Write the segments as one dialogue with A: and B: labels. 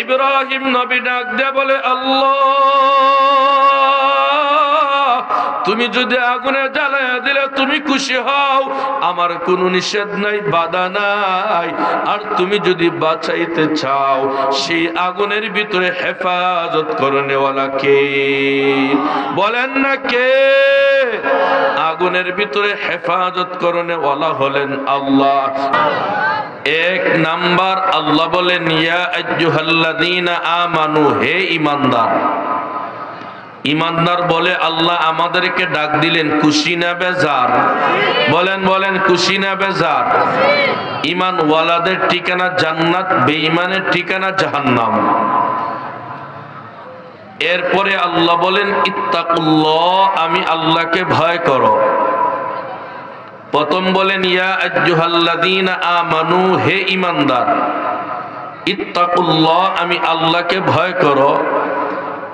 A: ইব্রাহিম নবী ডাক দিয়ে বলে, আল্লাহ, তুমি যদি আগুনে জ্বালায় দিলে তুমি খুশি হও, আমার কোনো নিষেধ নাই, বাধা নাই। আর তুমি যদি বাঁচাইতে চাও, সেই আগুনের ভিতরে হেফাজত করনেওয়ালা কে? বলেন না কে? আগুনের ভিতরে হেফাজত করনেওয়ালা হলেন আল্লাহ। এক নাম্বার, আল্লাহ বলেন, ইয়া আইয়ুহাল্লাযীনা আমানু, হে ঈমানদার। ঈমানদার বলে আল্লাহ আমাদেরকে ডাক দিলেন, খুশি না বেজার? বলেন বলেন, খুশি না বেজার? ঈমান ওয়ালাদের ঠিকানা জান্নাত, বেঈমানের ঠিকানা জাহান্নাম। এরপরে আল্লাহ বলেন, ইত্তাকুল্লাহ, আমি আল্লাহকে ভয় করো। প্রথম বলেন, ইয়া আইয়ুহাল্লাযীনা আমানু, হে ঈমানদার, ইত্তাকুল্লাহ, আমি আল্লাহকে ভয় করো।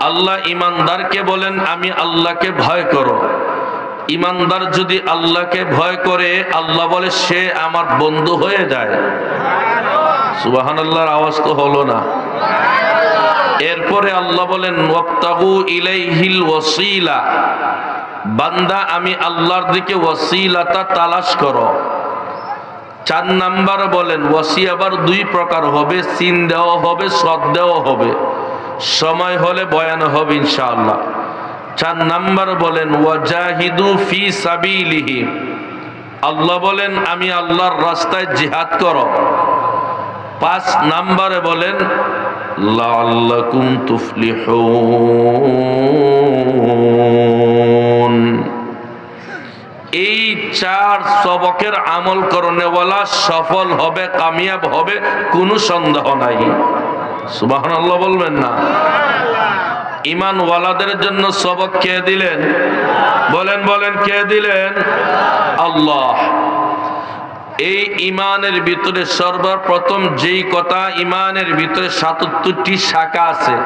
A: আল্লাহ ঈমানদারকে বলেন, আমি আল্লাহকে ভয় করো। ঈমানদার যদি আল্লাহকে ভয় করে, আল্লাহ বলে সে আমার বন্ধু হয়ে যায়। সুবহানাল্লাহর আওয়াজ তো হলো না। এরপরে আল্লাহ বলেন, ওয়াবতাগু ইলাইহিল ওয়াসিলা, বান্দা আমি আল্লাহর দিকে ওয়াসিলাতা তালাশ করো। 4 নাম্বার বলেন, ওয়াসি আবার 2 প্রকার হবে, সিন দেওয়া হবে, সদ দেওয়া হবে। সময় হলে বয়ান হবে ইনশাআল্লাহ। 4 নাম্বার বলেন, ওয়াজাহিদু ফি সাবিলিহি, আল্লাহ বলেন আমি আল্লাহর রাস্তায় জিহাদ করো। 5 নাম্বারে বলেন, লাআল্লাকুম তুফলিহুন। এই 4 সবকের আমল করনেওয়ালা সফল হবে, কামিয়াব হবে, কোনো সন্দেহ নাই। সুবহানাল্লাহ বলবেন না? ঈমান ওয়ালাদের জন্য সবক কে দিলেন? বলেন বলেন, কে দিলেন? আল্লাহ। এই ঈমানের ভিতরে সর্বপ্রথম যেই কথা, ঈমানের ভিতরে 77টি শাখা আছে,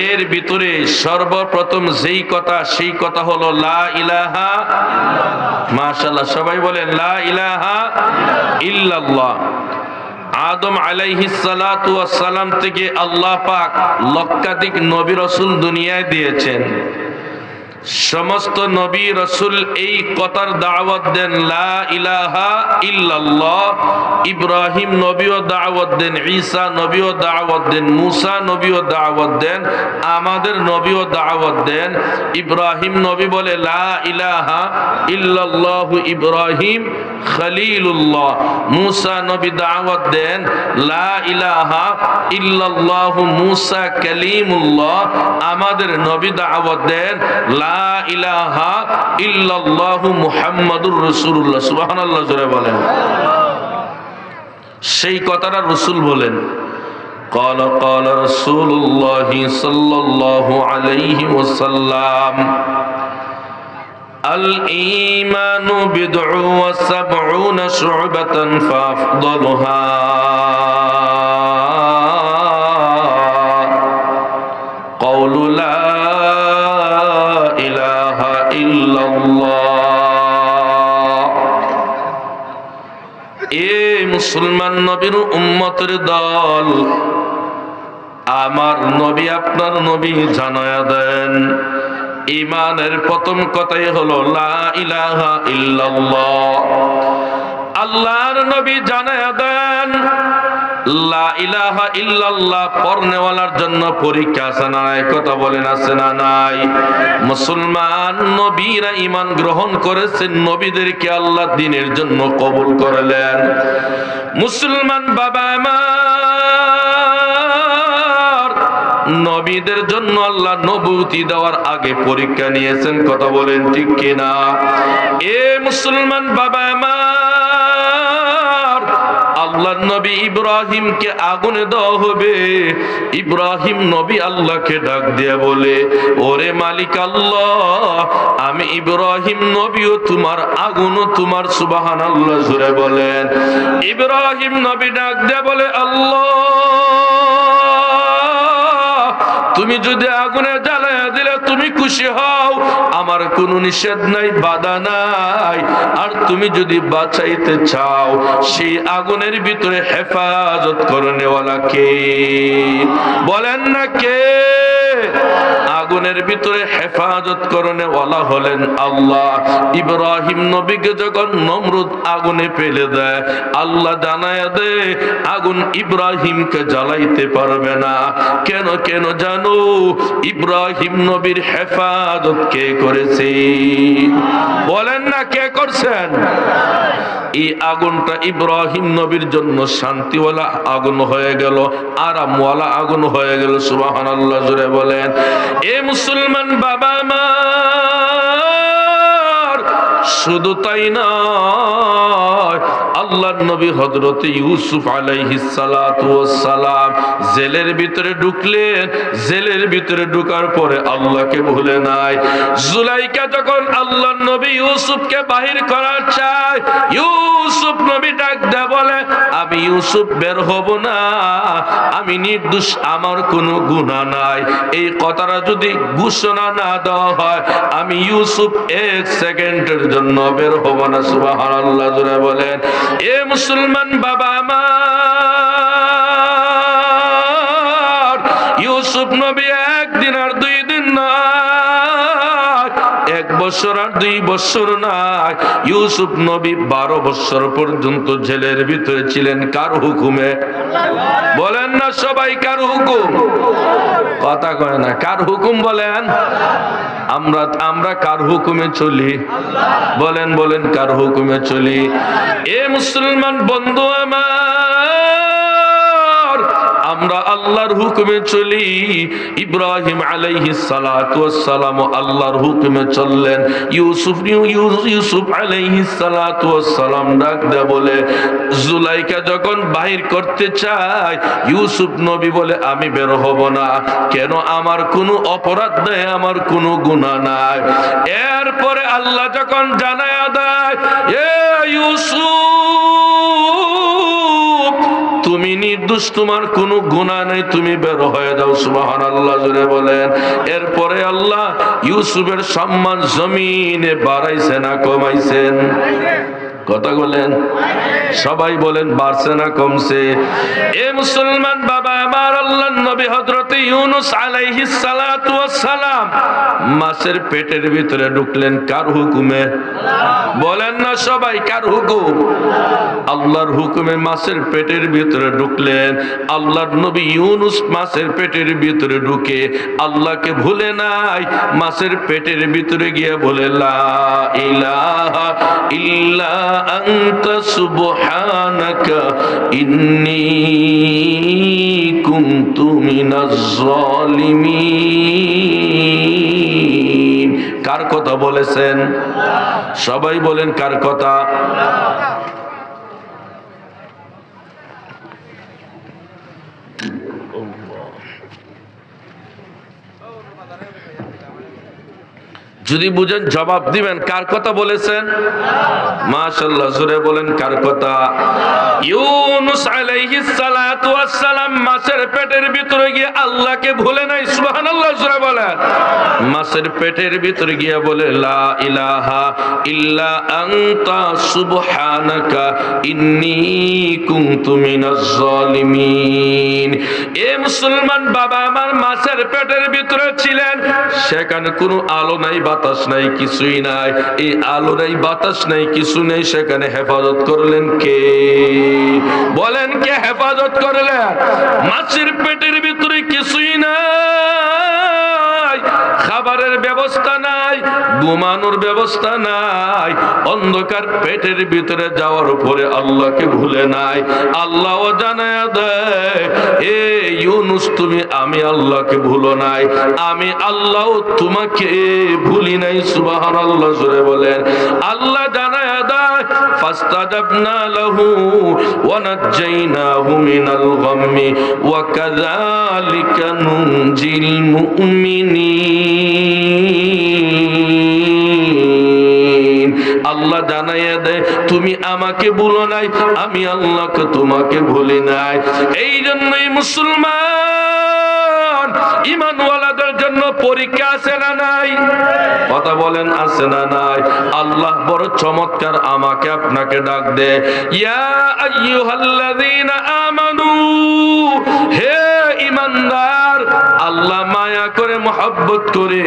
A: এর ভিতরে সর্বপ্রথম যেই কথা, সেই কথা হলো লা ইলাহা, মাশাআল্লাহ সবাই বলেন লা ইলাহা ইল্লাল্লাহ। আদম আলাইহিস সালাতু ওয়াস সালাম থেকে আল্লাহ পাক লক্ষাধিক নবী রাসূল দুনিয়ায় দিয়েছেন। সমস্ত নবী রাসূল এই কথার দাওয়াত দেন, লা ইলাহা ইল্লাল্লাহ। ইব্রাহিম নবীও দাওয়াত দেন, ঈসা নবীও দাওয়াত দেন, মুসা নবীও দাওয়াত দেন, আমাদের নবীও দাওয়াত দেন। ইব্রাহিম নবী বলে লা ইলাহা ইল্লাল্লাহ ইব্রাহিম খলিলুল্লাহ। মুসা নবী দাওয়াত দেন লা ইলাহা ইল্লাল্লাহ মুসা কালিমুল্লাহ। আমাদের নবী দাওয়াত দেন লা ইলাহা ইল্লাল্লাহু মুহাম্মাদুর রাসূলুল্লাহ। সুবহানাল্লাহ জোরে বলেন। সেই কথাটা রাসূল বলেন, ক্বালা ক্বালা রাসূলুল্লাহ সাল্লাল্লাহু আলাইহি ওয়াসাল্লাম, আল ঈমানু বিদ'উ ওয়া সাব'উনা শু'বাতান ফাআফদালুহা ক্বাউলু লা ইলাহা ইল্লাল্লাহ। এ মুসলমান নবীর উম্মতের দল, আমার নবী আপনার নবী জানায়া দেন, ঈমানের প্রথম কথাই হলো লা ইলাহা ইল্লাল্লাহ। আল্লাহর নবী জানায়া দেন, লা ইলাহা ইল্লাল্লাহ পড়নেওয়ালার জন্য পরীক্ষা আছে না নাই? কথা বলেন, আছে না নাই? মুসলমান নবীরা ঈমান গ্রহণ করেছেন, নবীদেরকে আল্লাহ দ্বীনের জন্য কবুল করলেন। মুসলমান বাবা আমার, নবীদের জন্য আল্লাহ নবুয়তি দেওয়ার আগে পরীক্ষা নিয়েছেন। কথা বলেন ঠিক কিনা? এ মুসলমান বাবা আমার, আল্লাহ নবী ইব্রাহিমকে আগুনে দেওয়া হবে। ইব্রাহিম নবী আল্লাহকে ডাক দিয়ে বলে, ওরে মালিক আল্লাহ, আমি ইব্রাহিম নবীও তোমার, আগুনও তোমার। সুবহানাল্লাহ জোরে বলেন। ইব্রাহিম নবী ডাক দিয়ে বলে, আল্লাহ তুমি যদি আগুনে জ্বালায়া দিলে তুমি খুশি হও, আমার কোনো নিষেধ নাই, বাধা নাই। আর তুমি যদি বাঁচাইতে চাও, সেই আগুনের ভিতরে হেফাজত করনেওয়ালা কে? বলেন না কে? আগুনের ভিতরে হেফাজত করনেওয়ালা হলেন আল্লাহ। ইব্রাহিম নবীকে যখন নমরুদ আগুনে ফেলে দেয়, আল্লাহ জানায়া দে আগুন ইব্রাহিমকে জ্বালাইতে পারবে না। কেন কেন জানো? ইব্রাহিম নবীর হেফাজত কে করেছে? বলেন না কে করছেন? এই আগুনটা ইব্রাহিম নবীর জন্য শান্তিওয়ালা আগুন হয়ে গেল, আরামওয়ালা আগুন হয়ে গেল। সুবহানাল্লাহ জোরে বলেন। এ মুসলমান বাবা মা, শুধু তাই নয়, আল্লাহর নবী হযরত ইউসুফ আলাইহিস সালাতু ওয়াস সালাম জেলের ভিতরে ঢুকলেন। জেলের ভিতরে ঢোকার পরে আল্লাহকে ভুলে নাই। জুলাইকা যখন আল্লাহর নবী ইউসুফকে বাহির করার চায়, ইউসুফ নবী ডাক দেয় বলে, আমি ইউসুফ বের হব না, আমি নির্দোষ, আমার কোনো গুনাহ নাই। এই কথাটা যদি ঘোষণা না দেওয়া হয়, আমি ইউসুফ এক সেকেন্ডের জন্য বের হব না। সুবহানাল্লাহ জোরে বলেন। এ মুসলমান বাবা আমার, ইউসুফ নবী একদিন আর 2 দিন নয়, 1 বছর আর 2 বছর নয়, ইউসুফ নবী 12 বছর পর্যন্ত জেলের ভিতরে ছিলেন। কার হুকুমে? বলেন না সবাই, কার হুকুম? কথা কয় না, কার হুকুম বলেন? আমরা কার হুকুমে চলি? বলেন বলেন, কার হুকুমে চলি? এ মুসলমান বন্ধু আমার, আমরা আল্লাহর হুকুমে চলি। ইব্রাহিম আলাইহিস সালাতু ওয়াস সালাম আল্লাহর হুকুমে চললেন। ইউসুফ আলাইহিস সালাতু ওয়াস সালাম ডাক দেয়া বলে, জুলাইকা যখন বাহির করতে চায়, ইউসুফ নবী বলে, আমি বের হব না। কেন? আমার কোনো অপরাধ নাই, আমার কোনো গুনাহ নাই। এরপরে আল্লাহ যখন জানায়া দেয়, এ ইউসুফ, তুমি নির্দোষ, তোমার কোনো গুনাহ নাই, তুমি বের হয়ে যাও। সুবহানাল্লাহ জোরে বলেন। এরপরে আল্লাহ ইউসুফের সম্মান জমিনে বাড়াইছে না কমাইছেন? কথা বলেন, সবাই বলেন, বাড়ছে না কমছে? এ মুসলমান বাবা আমার, আল্লাহর নবী হযরত ইউনূস আলাইহিস সালাতু ওয়াস সালাম মাছের পেটের ভিতরে ঢুকলেন। কার হুকুমে? বলেন না সবাই, কার হুকুম? আল্লাহর হুকুমে মাছের পেটের ভিতরে ঢুকলেন। আল্লাহর নবী ইউনূস মাছের পেটের ভিতরে ঢুকে আল্লাহকে ভুলে নাই। মাছের পেটের ভিতরে গিয়ে বলে, লা ইলাহা ইল্লা আনতা সুবহানাকা ইন্নী কুনতু মিনাজ জালিমিন। কার কথা বলেছেন? সবাই বলেন, কার কথা? যদি বুঝেন জবাব দিবেন, কার কথা বলেছেন? মাশাআল্লাহ জোরে বলেন, কার কথা? ইউনূস আলাইহিস সালাতু ওয়াস সালাম মাছের পেটের ভিতরে গিয়ে আল্লাহকে ভুলে নাই। সুবহানাল্লাহ জোরে বলেন। মাছের পেটের ভিতরে গিয়ে বলে, লা ইলাহা ইল্লা আনতা সুবহানাকা ইন্নী কুনতু মিনাজ জালিমিন। এ মুসলমান বাবা আমার, মাছের পেটের ভিতরে ছিলেন, সেখানে কোনো আলো নাই, বাতাস নাই, কিছুই নাই। এই আলো নাই, বাতাস নাই, কিছু নেই, সেখানে হেফাজত করলেন কে? বলেন, কে হেফাজত করলেন? মাছের পেটের ভিতরে কিছুই নাই, খাবারের ব্যবস্থা নাই, ঘুমানোর ব্যবস্থা নাই, অন্ধকার পেটের ভিতরে যাওয়ার পরে আল্লাহকে ভুলে নাই। আল্লাহও জানায়া দেয়, এ ইউনূস, তুমি আমি আল্লাহকে ভুলো নাই, আমি আল্লাহ তোমাকে ভুলি নাই। সুবহানাল্লাহ জোরে বলেন। আল্লাহ জানায়া দেয়, ফাস্তাজাবনা লাহু ওয়া নাজ্জাইনাহু মিনাল গাম্মি ওয়া কাযালিকা নুনজিল মুমিনিন। আল্লাহ জানাইয়া দেয়, তুমি আমাকে ভুলো নাই, আমি আল্লাহকে তোমাকে ভুলি নাই। এই জন্যই মুসলমান, ঈমানওয়ালা পরীক্ষা আছে না নাই? কথা বলেন আছে না নাই? আল্লাহ বড় চমৎকার আমাকে আপনাকে ডাক দে, ইয়া আইয়ুহাল্লাযীনা আমানু, হে ঈমানদার, আল্লাহ মায়া করে মহব্বত করে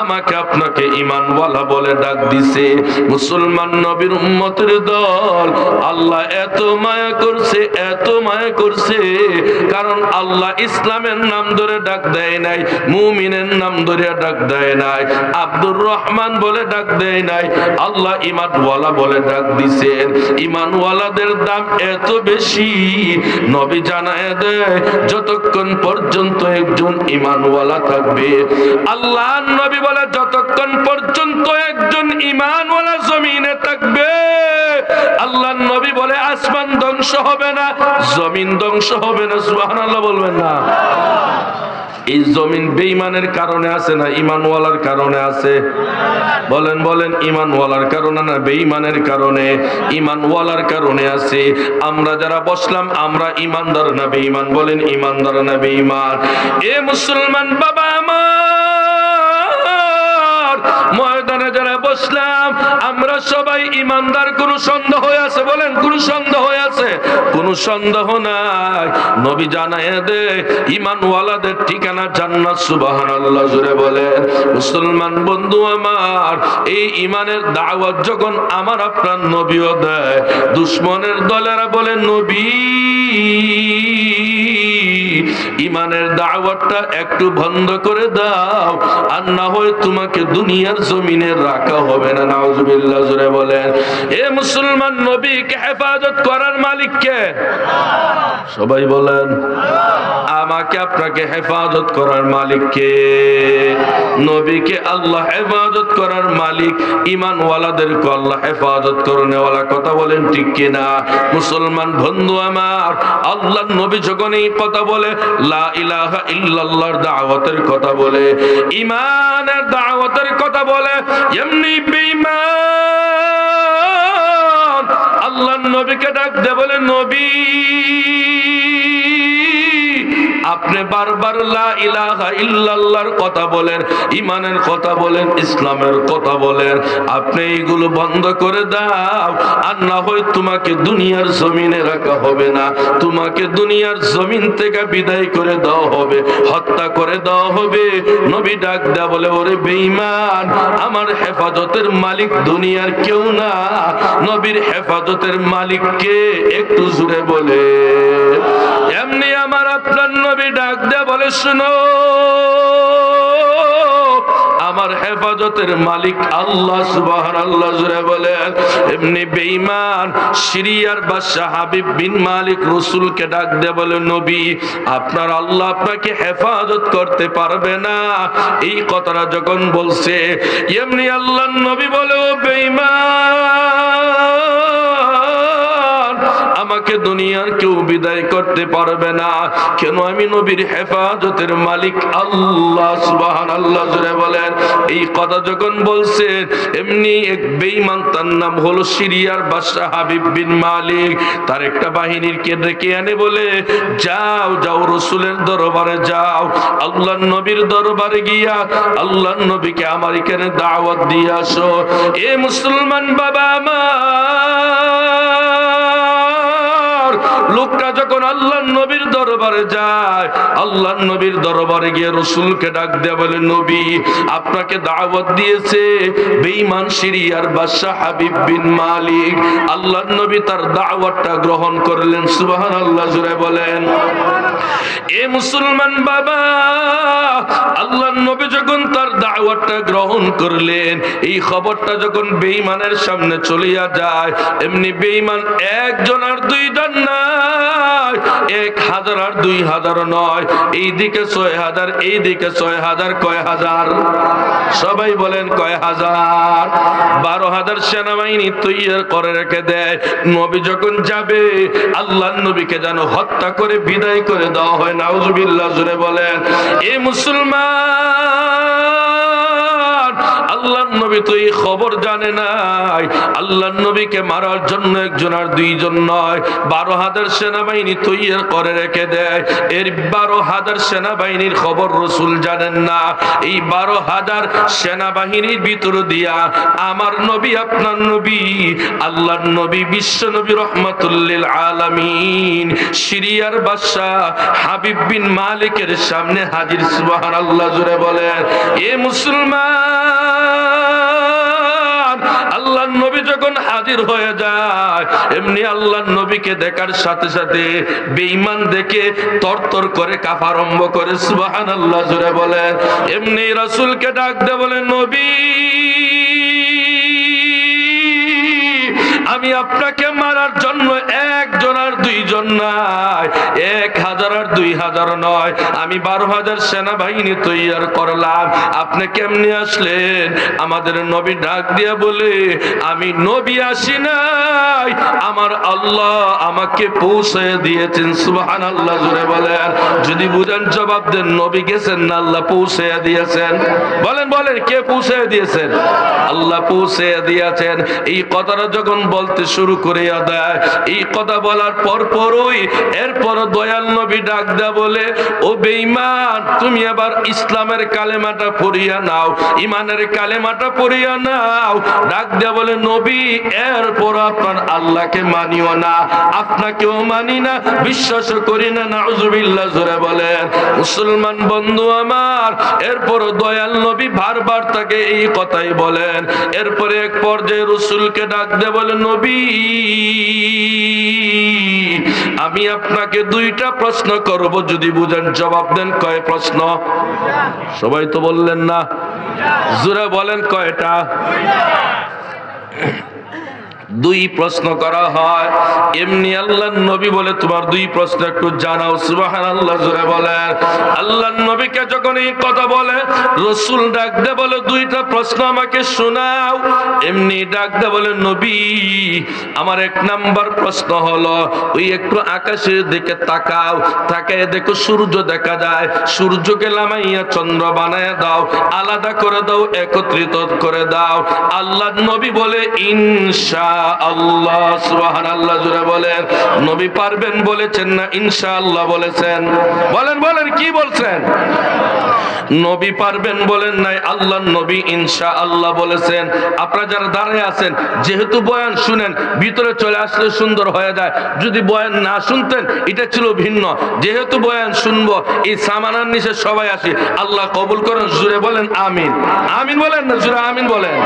A: আমাকে আপনাকে ঈমানওয়ালা বলে ডাক দিছে। মুসলমান নবীর উম্মতের দল, আল্লাহ এত মায়া করছে, এত মায়া করছে, কারণ আল্লাহ ইসলামের নাম ধরে ডাক দেয় নাই, মুমিনের নাম ধরে ডাক দেয় নাই, আব্দুর রহমান বলে ডাক দেয় নাই, আল্লাহ ঈমানওয়ালা বলে ডাক দিছেন। ঈমানওয়ালাদের দাম এত বেশি, নবী জানায় দেয় যতক্ষণ পর্যন্ত একজন ঈমানওয়ালা থাকবে, আল্লাহ নবী বলে যতক্ষণ পর্যন্ত একজন ঈমানওয়ালা জমিনে থাকবে, আল্লাহ নবী বলে আসমান ধ্বংস হবে না, জমিন ধ্বংস হবে না। সুবহানাল্লাহ বলবেন না? এই জমিন বেঈমানের কারণে আছে না ঈমানওয়ালার কারণে আছে? বলেন বলেন, ঈমানওয়ালার কারণে না বেঈমানের কারণে? ঈমানওয়ালার কারণে আছে। আমরা যারা বসলাম, আমরা ঈমানদার না বেঈমান? বলেন ঈমানদার না বেঈমান? এ মুসলমান বাবা আমার, ময়দানে যারা বসলাম আমরা সবাই ঈমানদার। কোন সন্দেহ আছে? বলেন কোন সন্দেহ আছে? কোন সন্দেহ নাই। নবী জানায় দে ঈমানওয়ালাদের ঠিকানা জান্নাত। সুবহানাল্লাহ জোরে বলেন। মুসলমান বন্ধু আমার, এই ঈমানের দাওয়াত যখন আমার আপনার নবীও দেয়, দুশমনের দলেরা বলে নবী ঈমানের দাওয়াতটা একটু বন্ধ করে দাও, আর না হয় তোমাকে দুনিয়ার জমিনে রাখা হবে না। নাউজুবিল্লাহ জোরে বলেন। এ মুসলমান, নবীকে হেফাজত করার মালিক কে? সবাই বলেন। আমাকে আপনাকে হেফাজত করার মালিক কে? নবীকে আল্লাহ হেফাজত করার মালিক, ঈমানওয়ালাদেরকে আল্লাহ হেফাজত করনেওয়ালা। কথা বলেন ঠিক কিনা? মুসলমান বন্ধু আমার, আল্লাহর নবী যখন এই কথা বলে, লা ইলাহা ইল্লাল্লাহর দাওয়াতের কথা বলে, ঈমানের দাওয়াতের কথা বলে, এমনি বেঈমান আল্লাহর নবীকে ডাক দে, বলে নবী আপনি বারবার লা ইলাহা ইল্লাল্লাহর কথা বলেন, ঈমানের কথা বলেন, ইসলামের কথা বলেন, আপনি এইগুলো বন্ধ করে দাও, আর না হয় তোমাকে দুনিয়ার জমিনে রাখা হবে না, তোমাকে দুনিয়ার জমিন থেকে বিদায় করে দেওয়া হবে, হত্যা করে দেওয়া হবে। নবী ডাক দেয়া বলে, ওরে বেঈমান, আমার হেফাজতের মালিক দুনিয়ার কেউ না, নবীর হেফাজতের মালিক কে? একটু জোরে বলে। এমনি আমার আপনার নবী ডাক দেয়া বলে, শুনো, আমার হেফাজতের মালিক আল্লাহ। সুবহানাল্লাহ জোরে বলেন। এমনি বেঈমান সিরিয়ার বাদশা হাবিব বিন মালিক রাসূলকে ডাক দেয়া বলে, নবী আপনার আল্লাহ আপনাকে হেফাজত করতে পারবে না। এই কথাটা যখন বলছে, এমনি আল্লাহর নবী বলে, ও বেঈমান, আমাকে দুনিয়ার কেউ বিদায় করতে পারবে না। কেন? আমি নবীর হেফাজতের মালিক আল্লাহ। সুবহানাল্লাহ জোরে বলেন। এই কথা যখন বলছেন, এমনি এক বেঈমান, তার নাম হলো সিরিয়ার বাদশা হাবিব বিন মালিক, তার একটা বাহিনীকে ডেকে আনে, বলে যাও যাও রাসূলের দরবারে যাও, আল্লাহর নবীর দরবারে গিয়া আল্লাহর নবীকে আমার এখানে দাওয়াত দিয়ে আসো। এ মুসলমান বাবা আমার, লোকটা যখন আল্লাহর নবীর দরবারে যায়, আল্লাহর নবীর দরবারে গিয়ে রাসূলকে ডাক দেয়া বলে, নবী আপনাকে দাওয়াত দিয়েছে বেঈমান সিরিয়ার বাদশা হাবিব বিন মালিক। আল্লাহর নবী তার দাওয়াতটা গ্রহণ করলেন। সুবহানাল্লাহ জোরে বলেন। এ মুসলমান বাবা, আল্লাহর নবী যখন তার দাওয়াতটা গ্রহণ করলেন, এই খবরটা যখন বেঈমানের সামনে চলিয়া যায়, এমনি বেঈমান একজন আর দুইজন নয়, 1000 আর 2000 নয়, এইদিকে 6000, এইদিকে 6000, কয় হাজার? সবাই বলেন কয় হাজার? 12,000 সেনাবাহিনী তৈরি করে রেখে দেয়। নবী যখন যাবে, আল্লাহর নবীকে যেন হত্যা করে বিদায় করে দেওয়া হয়। নাউজুবিল্লাহ জোরে বলেন। এ মুসলমান, আল্লাহর নবী তো এই খবর জানে নাই আল্লাহর নবীকে মারার জন্য একজন আর দুইজন নয়, 12,000 সেনাবাহিনী তৈরি করে রেখে দেয়। এর 12,000 সেনাবাহিনীর খবর রাসূল জানেন না। এই 12,000 সেনাবাহিনীর ভিতর দিয়া আমার নবী, আপনার নবী, আল্লাহর নবী, বিশ্ব নবী রহমাতুল লিল আলামিন, সিরিয়ার বাদশা হাবিব বিন মালিকের সামনে হাজির। সুবহানাল্লাহ, জোরে বলেন। এ মুসলমান, আল্লাহর নবী যখন হাজির হয়ে যায়, এমনি আল্লাহর নবীকে দেখার সাথে সাথে বেঈমান দেখে তরতর করে কাঁপা আরম্ভ করে। সুবহানাল্লাহ, জোরে বলেন। এমনি রাসূলকে ডাক দিয়ে বলেন, নবী, আমি আপনাকে মারার জন্য একজন আর দুইজন নয়, 1,000 আর 2,000 নয়, আমি 12,000 সেনাবাহিনী তৈরি করলাম। আপনি কেমনে আসলেন? আমাদের নবী ডাক দিয়া বলে, আমি নবী আসি নাই, আমার আল্লাহ আমাকে পৌঁছে দিয়েছেন। সুবহানাল্লাহ, জোরে বলেন। যদি বুঝেন জবাব দেন, নবী গেছেন না আল্লাহ পৌঁছে দিয়েছেন? বলেন বলেন, কে পৌঁছে দিয়েছেন? আল্লাহ পৌঁছে দিয়েছেন। এই কথাটা যখন বলতে শুরু করে দেয়, এই কথা বলার পরই এরপর দয়াল নবী ডাক দেয়া বলে, ও বেঈমান, তুমি আবার ইসলামের কালেমাটা পড়িয়া নাও, ইমানের কালেমাটা পড়িয়া নাও। ডাক দেয়া বলে, নবী, এরপর আপনার আল্লাহকে মানিও না, আপনাকেও মানি না, বিশ্বাস করি না। নাউজুবিল্লাহ, জোরে বলেন। মুসলমান বন্ধু আমার, এরপর দয়াল নবী বারবার তাকে এই কথাই বলেন। এরপরে এক পর্যায়ে রাসূলকে ডাক দিয়ে বলে, নবী, আমি আপনাকে 2টা প্রশ্ন করব, যদি বুঝেন জবাব দেন। কয় প্রশ্ন? সবাই তো বললেন না, জোরে বলেন, কয়টা? 2 প্রশ্ন করা হয়। এমনি আল্লাহর নবী বলে, তোমার 2 প্রশ্ন একটু জানাও। সুবহানাল্লাহ, জোরে বলেন। আল্লাহর নবীকে যখন এই কথা বলে, রাসূল ডাক দে বলে, 2টা প্রশ্ন আমাকে শোনাও। এমনি ডাক দে বলে, নবী, আমার 1 নাম্বার প্রশ্ন হলো, ওই একটু আকাশের দিকে তাকাও, তাকায় দেখো সূর্য দেখা যায়, সূর্যকে লামাইয়া চন্দ্র বানায় দাও, আলাদা করে দাও, একত্রিত করে দাও। আল্লাহর নবী বলে, ইনশাআল্লাহ। সুবহানাল্লাহ, জোরে বলেন। নবী পারবেন বলেছেন না ইনশাআল্লাহ বলেছেন? বলেন বলেন, কি বলছেন? নবী পারবেন বলেন নাই, আল্লাহর নবী ইনশাআল্লাহ বলেছেন। আপনারা যারা দাঁড়িয়ে আছেন, যেহেতু বয়ান শুনেন, ভিতরে চলে আসলে সুন্দর হয়ে যায়। যদি বয়ান না শুনতেন, এটা ছিল ভিন্ন। যেহেতু বয়ান শুনবো, এই সামানার নিচে সবাই আসি। আল্লাহ কবুল করেন, জোরে বলেন আমিন। আমিন বলেন না, জোরে আমিন বলেন।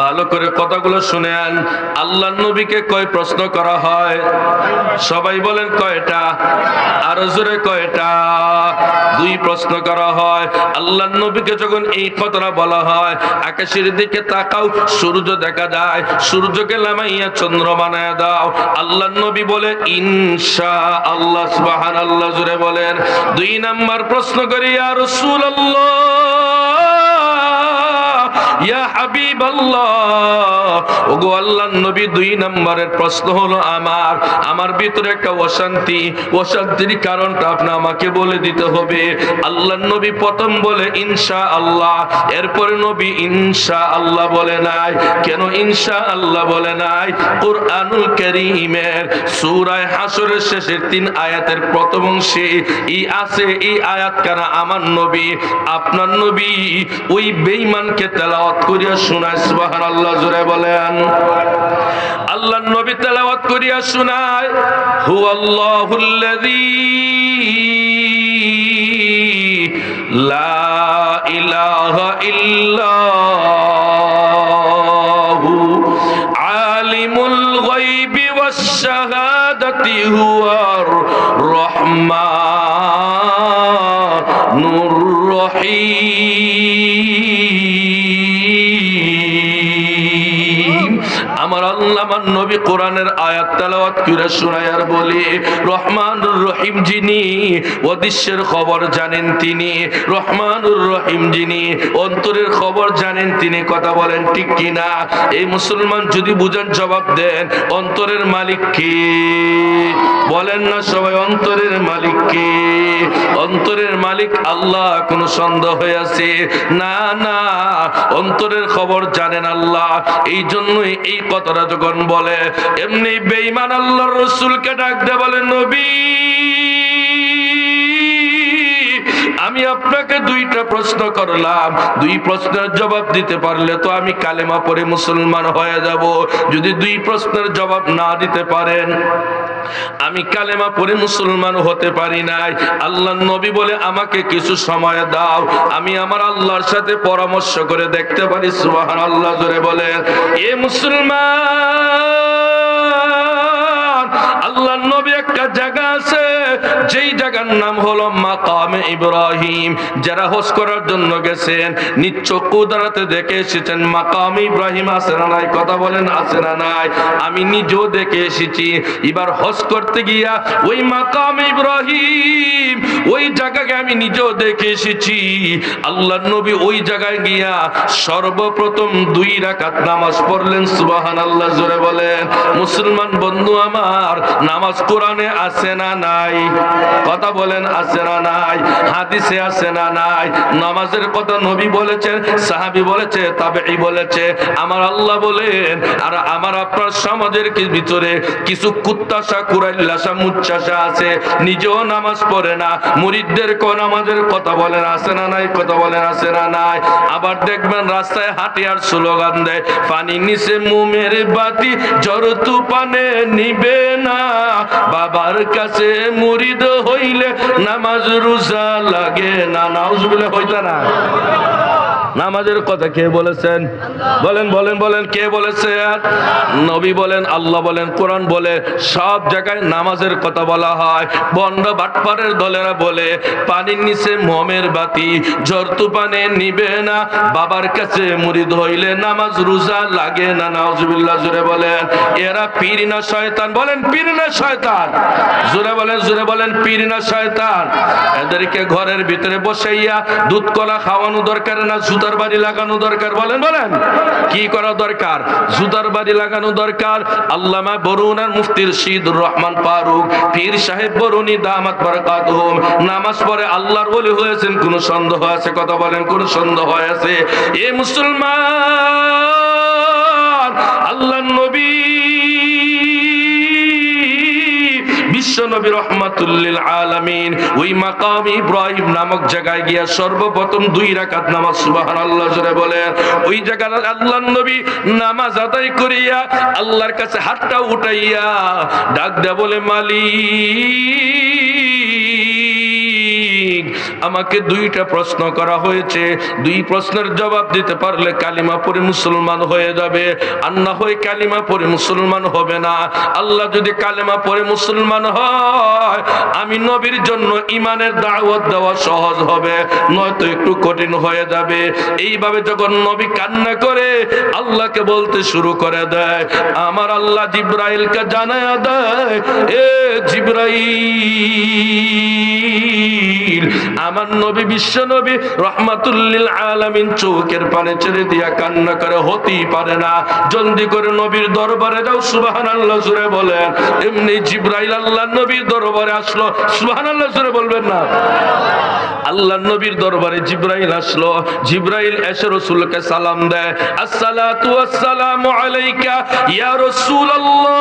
A: ভালো করে কথাগুলো শুনেন। আল্লাহর নবীকে কয় প্রশ্ন করা হয়? সবাই বলেন, কয়টা? আরো জোরে, কয়টা? 2 প্রশ্ন করা হয়। আল্লাহর নবীকে যখন এই কথাটা বলা হয়, আকাশের দিকে তাকাও, সূর্য দেখা যায়, সূর্যকে লামাইয়া চন্দ্র বানায় দাও। আল্লাহর নবী বলে, ইনশাআল্লাহ। সুবহানাল্লাহ, জোরে বলেন। 2 নাম্বার প্রশ্ন করি, ইয়া রাসূলুল্লাহ, ইয়া হাবিবাল্লাহ, ওগো আল্লাহর নবী, 2 নম্বরের প্রশ্ন হলো আমার ভিতরে একটা অশান্তির কারণটা আপনি আমাকে বলে দিতে হবে। আল্লাহর নবী প্রথম বলে ইনশাআল্লাহ, এরপরে নবী ইনশাআল্লাহ বলে নাই। কেন ইনশাআল্লাহ বলে নাই? কুরআনুল কারীমের সূরা হাসরের শেষের 3 আয়াতের প্রথম অংশে এই আয়াত কানা আমার নবী, আপনার নবী ওই বেঈমানকে তেলাওয়াত করিয়া শোনায়। সুবহানাল্লাহ, জোরে বলেন। আল্লাহর নবী তেলাওয়াত করিয়া শোনায়, হুয়াল্লাহুল্লাযী লা ইলাহা ইল্লাহু আলিমুল গায়বি ওয়াশ শাহাদাতি হুয়ার রহমানুর রহিম। আমার আমার নবী কোরআনের আয়াত তেলাওয়াত করে শোনায় আর বলি, রহমানুর রহিম যিনি অদৃশ্যের খবর জানেন তিনি, রহমানুর রহিম যিনি অন্তরের খবর জানেন তিনি। কথা বলেন ঠিক কিনা? এই মুসলমান যদি বুঝেন জবাব দেন, অন্তরের মালিক কে? বলেন না সবাই, অন্তরের মালিক কে? অন্তরের মালিক আল্লাহ। কোন সন্দেহ হয়ে আছে? না না, অন্তরের খবর জানেন আল্লাহ। এই জন্যই এই কথাটা যখন বলে, এমনি বেঈমান আল্লাহর রাসূলকে ডাক দিয়ে বলে, নবী আমি আপনাকে দুইটা প্রশ্ন করলাম, দুই প্রশ্নের জবাব দিতে পারলে তো আমি কালেমা পড়ে মুসলমান হয়ে যাব। যদি দুই প্রশ্নের জবাব না দিতে পারেন, আমি কালেমা পড়ে মুসলমান হতে পারি নাই। আল্লাহর নবী বলে, আমাকে কিছু সময় দাও, আমি আমার আল্লাহর সাথে পরামর্শ করে দেখতে পারি। সুবহানাল্লাহ জোরে বলেন। এ মুসলমান, আল্লাহর নবী একটা জায়গা আছে, যেই জায়গার নাম হলো মাকামে ইব্রাহিম। যারা হজ করার জন্য গেছেন, নিচক্ষু দ্বারাতে দেখে এসেছেন মাকামে ইব্রাহিম আছে না নাই? কথা বলেন আছে না নাই? আমি নিজেও দেখে এসেছি। এবার হজ করতে গিয়া ওই মাকামে ইব্রাহিম, ওই জায়গাকে আমি নিজেও দেখে এসেছি। আল্লাহর নবী ওই জায়গায় গিয়া সর্বপ্রথম 2 রাকাত নামাজ পড়লেন। সুবহানাল্লাহ জোরে বলেন। মুসলমান বন্ধু আমার, নামাজ কোরআনে আছে না নাই? কথা বলেন আছে না নাই? হাদিসে আছে না নাই? নামাজের কথা নবী বলেছেন, সাহাবী বলেছে, তাবেঈ বলেছে, আমার আল্লাহ বলেন। আর আমার আপনার সমাজের ভিতরে কিছু কুত্তাশা, কুরাইল্লাশা, মুচ্চাশা আছে, নিজেও নামাজ পড়ে না, মুরিদদের কোন নামাজের কথা বলেন আছে না নাই? কথা বলেন আছে না নাই? আবার দেখবেন রাস্তায় হাঁটি আর স্লোগান দেয়, পানি নিচে মোমের বাতি, জ্বর তুফানে নিবে না, বাবার কাছে মুরিদ হইলে নামাজ রোজা লাগে না। নাউজুবিল্লাহ হইতা না? নামাজের কথা কে বলেছেন? বলেন বলেন বলেন, কে বলেছেন? নবী বলেন, আল্লাহ বলেন, কোরআন বলে, সব জায়গায় নামাজের কথা বলা হয়। বন্ড বাটপারের দলেরা বলে, পানির নিচে মোমের বাতি, ঝড় তুফানে নিবে না, বাবার কাছে মুরিদ হইলে নামাজ রোজা লাগে না। নাউজুবিল্লাহ জোরে বলেন। এরা পীর না শয়তান? বলেন পীর না শয়তান? জোরে বলেন, জোরে বলেন, পীর না শয়তান? এদেরকে ঘরের ভিতরে বসাইয়া দুধ কলা খাওয়ানো দরকার না জুতার বাড়ি লাগানো দরকার? বলেন বলেন, কি করা দরকার? জুতার বাড়ি লাগানো দরকার। আল্লামা বরুণার মুফতি রশিদুর রহমান ফারুক পীর সাহেব বরুণী দামাত বারাকাতুহুম নামাজ পড়ে আল্লাহর ওলি হয়েছেন। কোন সন্দেহ আছে? কথা বলেন, কোন সন্দেহ আছে? এ মুসলমান, আল্লাহর নবী বিশ্ব নবী রাহমাতুল লিল আলামিন ওই মাকাম ইব্রাহিম নামক জায়গায় গিয়া সর্বপ্রথম 2 রাকাত নামাজ, সুবহানাল্লাহ জোরে বলেন, ওই জায়গায় আল্লাহর নবী নামাজ আদায় করিয়া আল্লাহর কাছে হাতটা উঠাইয়া ডাক দেয়া বলে, মালিক, আমাকে 2টা প্রশ্ন করা হয়েছে, 2 প্রশ্নের জবাব দিতে পারলে কালিমা পড়ে মুসলমান হয়ে যাবে, আর না হয় কালিমা পড়ে মুসলমান হবে না। আল্লাহ যদি কালিমা পড়ে মুসলমান হয়, আমি নবীর জন্য ইমানের দাওয়াত দেওয়া সহজ হবে, নয়তো একটু কঠিন হয়ে যাবে। এইভাবে যখন নবী কান্না করে আল্লাহকে বলতে শুরু করে দেয়, আমার আল্লাহ জিবরাইলকে জানায়া দেয়, এ জিবরাইল, আমার নবী বিশ্ব নবী রাহমাতুল লিল আলামিন চোখের পানি ছেড়ে দিয়া কান্না করে, হতেই পারে না, জলদি করে নবীর দরবারে যাও। সুবহানাল্লাহ জোরে বলেন। এমনি জিবরাইল আল্লাহর নবীর দরবারে আসলো। সুবহানাল্লাহ জোরে বলবেন না? আল্লাহর নবীর দরবারে জিবরাইল আসলো। জিবরাইল এসে রাসূলকে সালাম দেয়, আসসালাতু ওয়াসসালামু আলাইকা ইয়া রাসূলুল্লাহ,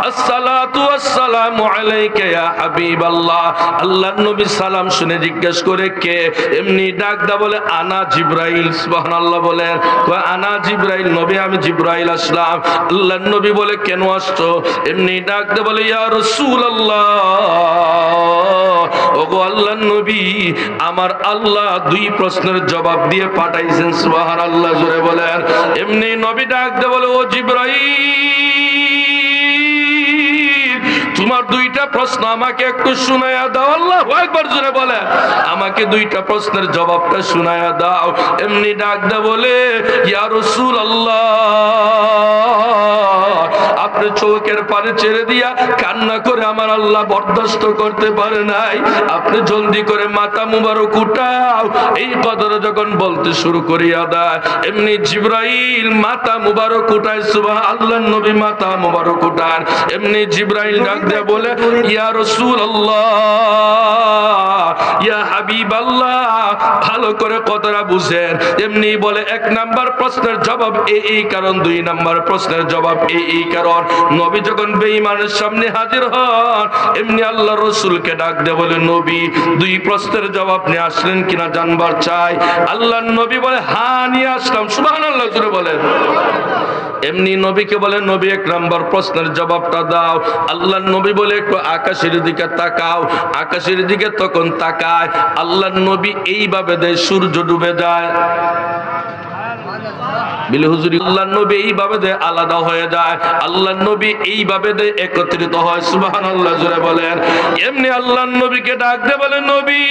A: আসসালাতু ওয়াসসালামু আলাইকা ইয়া হাবিবাল্লাহ। আল্লাহর নবী সালাম শুনে জিজ্ঞেস করে, কে? এমনি ডাক দা বলে, আনা জিবরাইল। সুবহানাল্লাহ বলেন। কয়, আনা জিবরাইল নবী, আমি জিবরাইল আসলাম। আল্লাহর নবী বলে, কেন আসছো? এমনি ডাক দা বলে, ইয়া রাসূলুল্লাহ, ওগো আল্লাহর নবী, আমার আল্লাহ 2 প্রশ্নের জবাব দিয়ে পাঠাইছেন। সুবহানাল্লাহ জোরে বলেন। এমনি নবী ডাক দা বলে, ও জিবরাইল, তোমার দুইটা প্রশ্ন আমাকে একটু শুনায়া দাও। আল্লাহু আকবার জোরে বলে, আমাকে দুইটা প্রশ্নের জবাবটা শুনায়া দাও। এমনি ডাক দে বলে, ইয়া রাসূলুল্লাহ, আপনি চোখের পানি ছেড়ে দিয়া কান্না করে আমার আল্লাহ বরদাস্ত করতে পারে নাই, আপনি জলদি করে মাথা মুবারক উঠাও। এই কথাটা যখন বলতে শুরু করিয়া দেয়, এমনি জিবরাইল মাথা মুবারক উঠায়। সুবহানাল্লাহ, নবী মাথা মুবারক উঠান। এমনি জিবরাইল ডাক দেয়া বলে, ইয়া রাসূলুল্লাহ, ইয়া হাবিবাল্লাহ, ভালো করে কথাটা বুঝেন। এমনি বলে, এক নাম্বার প্রশ্নের জবাব এই কারণ, দুই নাম্বার প্রশ্নের জবাব এই কারণ। নবী যখন বেঈমানের সামনে হাজির হন, এমনি আল্লাহ রাসূলকে ডাক দেয়া বলে, নবী, দুই প্রশ্নের জবাব নিয়ে আসলেন কিনা জানবার চাই। আল্লাহ নবী বলে, হ্যাঁ নিয়ে আসলাম। সুবহানাল্লাহ জোরে বলেন। এমনি নবীকে বলে, নবী এক নাম্বার প্রশ্নের জবাবটা দাও। আল্লাহ নবী বলে, একটু আকাশের দিকে তাকাও। আকাশের দিকে তখন তাকায়, আল্লাহ নবী এইভাবে দেয়, সূর্য ডুবে যায়। বিলে হুজুরি, আল্লাহ নবী এইভাবে দেয় আলাদা হয়ে যায়, আল্লাহ নবী এইভাবে দেয় একত্রিত হয়। সুবহানাল্লাহ জোরে বলেন। এমনি আল্লাহ নবীকে ডাক দে বলে, নবী,